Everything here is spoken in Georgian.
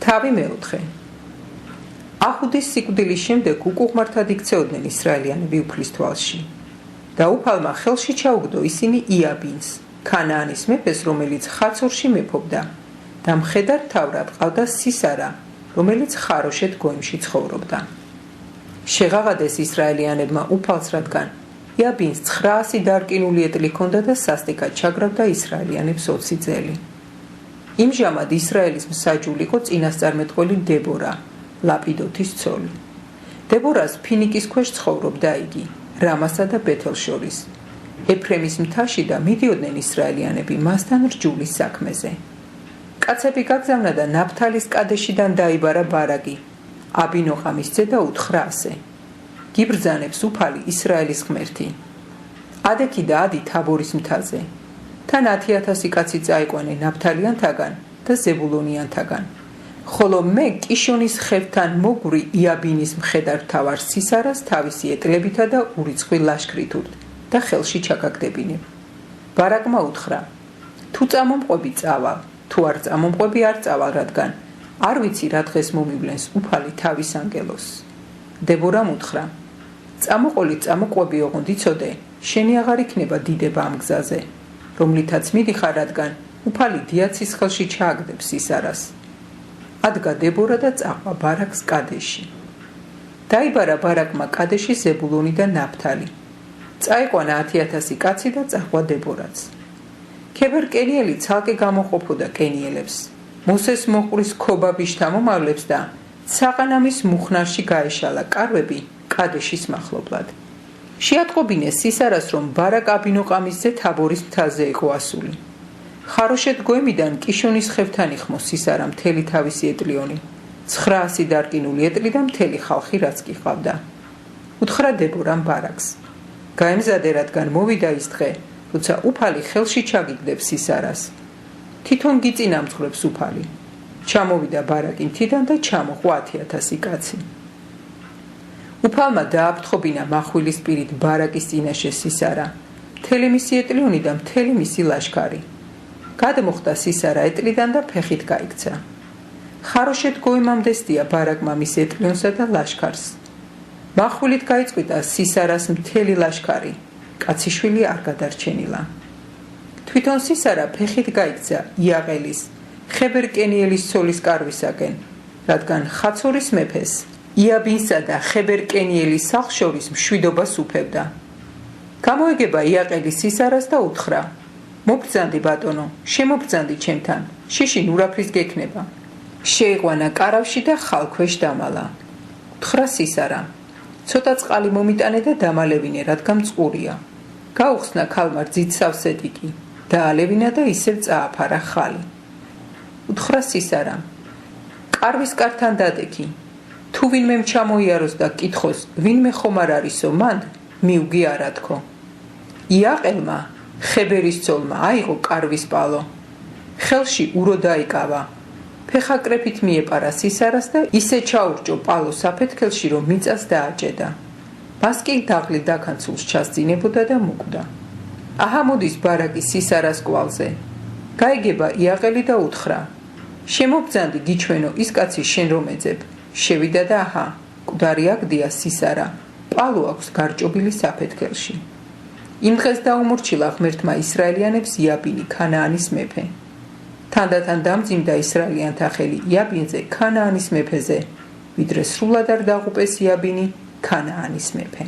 თავი მეოთხე. აჰუდის სიკვდილის შემდეგ უკუღმართად იქცეოდნენ ისრაელიანები უფლის თვალში და უფალმა ხელში ჩაუგდო ისინი იაბინს, ქანაანის მეფეს, რომელიც ხაცორში მეფობდა და მხედარ მთავრად ყავდა სისარა, რომელიც ხაროშეთ გოიმში ცხოვრობდა. შეღაღადეს ისრაელიანებმა უფალს, რადგან იაბინს 900 დარკინული ეტლი ჰქონდა და სასტიკად ჩაგრავდა ისრაელიანებს 20 წელი. იმჟამად ისრაელის მსაჯული იყო წინასწარმეტყველი დებორა, ლაპიდოთის ცოლი. დებორას ფინიკის ქვეშ ცხოვრობდა იგი, რამასა და ბეთელს შორის. ეფრემის მთაში და მიდიოდნენ ისრაელიანები მასთან რჯულის საქმეზე. კაცები გაგზავნა და ნაფთალის კადეშიდან დაიბარა ბარაკი, აბინოყამის ძე და უთხრა ასე: გიბრძანებს უფალი ისრაელის ღმერთი. ადექი და ადი თაბორის მთაზე. თან 10,000 კაცი წაიყვანენ ნაფთალიანთაგან და ზებულონიანთაგან. ხოლო მე კიშონის ხევთან მოგური იაბინის მხედარ მთავარ სისარას თავისი ეტლებითა და ურიცხვილ ლაშქრით და ხელში ჩაგაგდებინებ. ბარაკმა უთხრა: თუ წამომყვები წავალ, თუ არ წამომყვები არ წავალ, რადგან არ ვიცი რა დღეს მომივლენს უფალი თავის ანგელოს. დებორამ უთხრა: წამოყოლით წამოყვები, ოღონდ იცოდე, შენი აღარ იქნება დიდება ამ გზაზე, რომლითაც მიდიხარ, რადგან უფალი დიაცის ხელში ჩააგდებს სისარას. ადგა დებორა და წაყვა ბარაკს კადეში. დაიბარა ბარაკმა კადეში ზებულონი და ნაფთალი. წაიყვანა 10,000 კაცი და წაყვა დებორაც. ქებერ კენიელი ცალკე გამოყოფოდა კენიელებს, მოსეს მოყრის ქობაბიშთა მომავლებს და საყანამის მუხნარში გაეშალა კარვები კადეშის მახლობლად. შეატყობინეს სისარას, რომ ბარაკ აბინოყამის ძე თაბორის მთაზე იყო ასული. ხაროშეთ გოიმიდან კიშონის ხევთან იხმო სისარა მთელი თავისი ეტლიონი, 900 დარკინული ეტლი და მთელი ხალხი რაც კი ყავდა. უთხრა დებორამ ბარაკს: გაემზადე, რადგან მოვიდა ის დღე, როცა უფალი ხელში ჩაგიგდებს სისარას. თვითონ გიწინამძღვრებს უფალი. ჩამოვიდა ბარაკი მთიდან და ჩამოყვა 10,000 კაცი. უფალმა დააფრთხობინა מחვილის პირით ბარაკის წინაშე სისარა, მთელი მისი ეტლიონი და მთელი მისი ლაშქარი. გადმოხდა სისარა ეტლიდან და ფეხით გაიქცა. ხაროშეთ გოიმამდე სდია ბარაკმა მის ეტლიონსა და ლაშქარს. מחვილით გაიწყვიტა სისარას მთელი ლაშქარი, კაციშვილი არ გადარჩენილა. თვითონ სისარა ფეხით გაიქცა იაყელის, ხებერ კენიელის ცოლის კარვისაკენ, რადგან ხაცორის მეფეს, იაბინსა და ხებერ კენიელის სახლ შორის მშვიდობას უფევდა. გამოეგება იაყელი სისარას და უთხრა: მობრძანდი ბატონო, შემობრძანდი ჩემთან, შიშინ ურაფრის გექნება. შეიყვანა კარავში და ხალქვეშ დამალა. უთხრა სისარა: ცოტა წყალი მომიტანე და დამალევინე, რადგან წყურია. გაუხსნა ქალმა რძით სავსედიკი, დაალევინა და ისევ წააფარა ხალი. უთხრა სისარა: კარვის კართან დადექი. თუ ვინმე ჩამოიაროს და კითხოს, ვინმე ხომ არ არისო, მან მიუგი არა თქო. იაყელმა, ხებერის ცოლმა, აიღო კარვის პალო. ხელში ურო დაიკავა. ფეხაკრეფით მიეპარა სისარას და ისე ჩაურჭო პალო საფეთქელში, რომ მიწას დააჭედა. მას კი დაღლი დაქანცულს ჩასძინებოდა და მოკვდა. აჰა მოდის ბარაკი სისარას კვალზე. გაიგება იაყელი და უთხრა: შემობრძანდი გიჩვენო ის კაცი შენ რომ ეძებ. შევიდა და აჰა, მკვდარი აგდია სისარა, პალო აქვს გარჭობილი საფეთქელში. იმ დღეს დაუმორჩილა ღმერთმა ისრაელიანებს იაბინი, ქანაანის მეფე. თანდათან დამძიმდა ისრაელიანთა ხელი იაბინზე, ქანაანის მეფეზე, ვიდრე სრულად არ დაღუპეს იაბინი, ქანაანის მეფე.